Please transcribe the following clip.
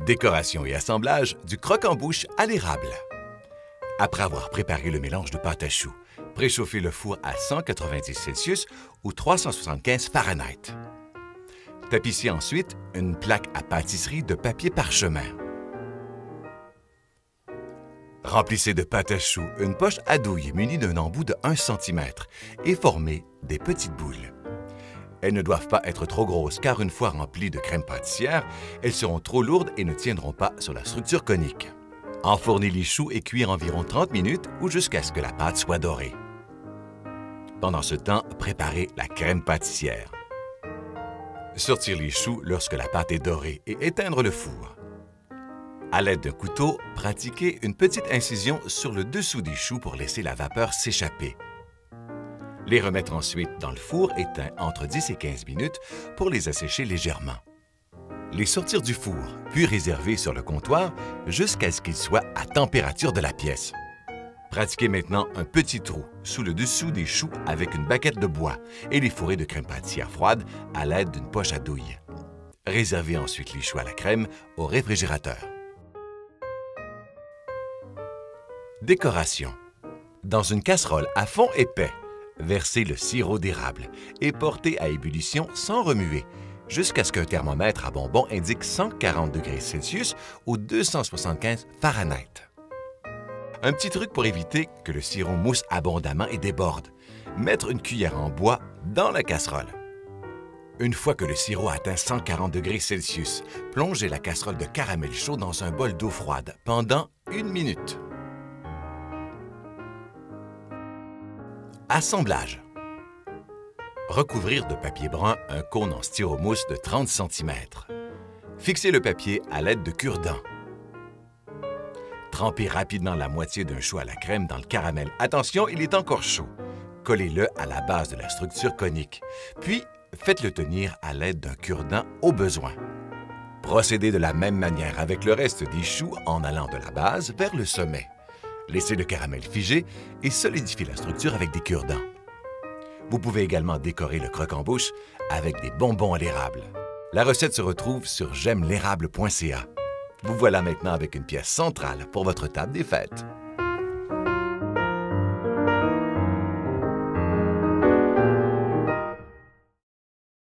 Décoration et assemblage du croque-en-bouche à l'érable. Après avoir préparé le mélange de pâte à choux, préchauffez le four à 190 Celsius ou 375 Fahrenheit. Tapissez ensuite une plaque à pâtisserie de papier parchemin. Remplissez de pâte à choux une poche à douille munie d'un embout de 1 cm et formez des petites boules. Elles ne doivent pas être trop grosses car une fois remplies de crème pâtissière, elles seront trop lourdes et ne tiendront pas sur la structure conique. Enfournez les choux et cuire environ 30 minutes ou jusqu'à ce que la pâte soit dorée. Pendant ce temps, préparez la crème pâtissière. Sortir les choux lorsque la pâte est dorée et éteindre le four. À l'aide d'un couteau, pratiquez une petite incision sur le dessous des choux pour laisser la vapeur s'échapper. Les remettre ensuite dans le four éteint entre 10 et 15 minutes pour les assécher légèrement. Les sortir du four, puis réserver sur le comptoir jusqu'à ce qu'ils soient à température de la pièce. Pratiquez maintenant un petit trou sous le dessous des choux avec une baguette de bois et les fourrer de crème pâtissière froide à l'aide d'une poche à douille. Réservez ensuite les choux à la crème au réfrigérateur. Décoration. Dans une casserole à fond épais, versez le sirop d'érable et portez à ébullition sans remuer jusqu'à ce qu'un thermomètre à bonbons indique 140 degrés Celsius ou 275 Fahrenheit. Un petit truc pour éviter que le sirop mousse abondamment et déborde. Mettre une cuillère en bois dans la casserole. Une fois que le sirop atteint 140 degrés Celsius, plongez la casserole de caramel chaud dans un bol d'eau froide pendant 1 minute. Assemblage. Recouvrir de papier brun un cône en styromousse de 30 cm. Fixez le papier à l'aide de cure-dents. Trempez rapidement la moitié d'un chou à la crème dans le caramel. Attention, il est encore chaud. Collez-le à la base de la structure conique. Puis, faites-le tenir à l'aide d'un cure-dent au besoin. Procédez de la même manière avec le reste des choux en allant de la base vers le sommet. Laissez le caramel figer et solidifiez la structure avec des cure-dents. Vous pouvez également décorer le croque-en-bouche avec des bonbons à l'érable. La recette se retrouve sur j'aime l'érable.ca. Vous voilà maintenant avec une pièce centrale pour votre table des fêtes.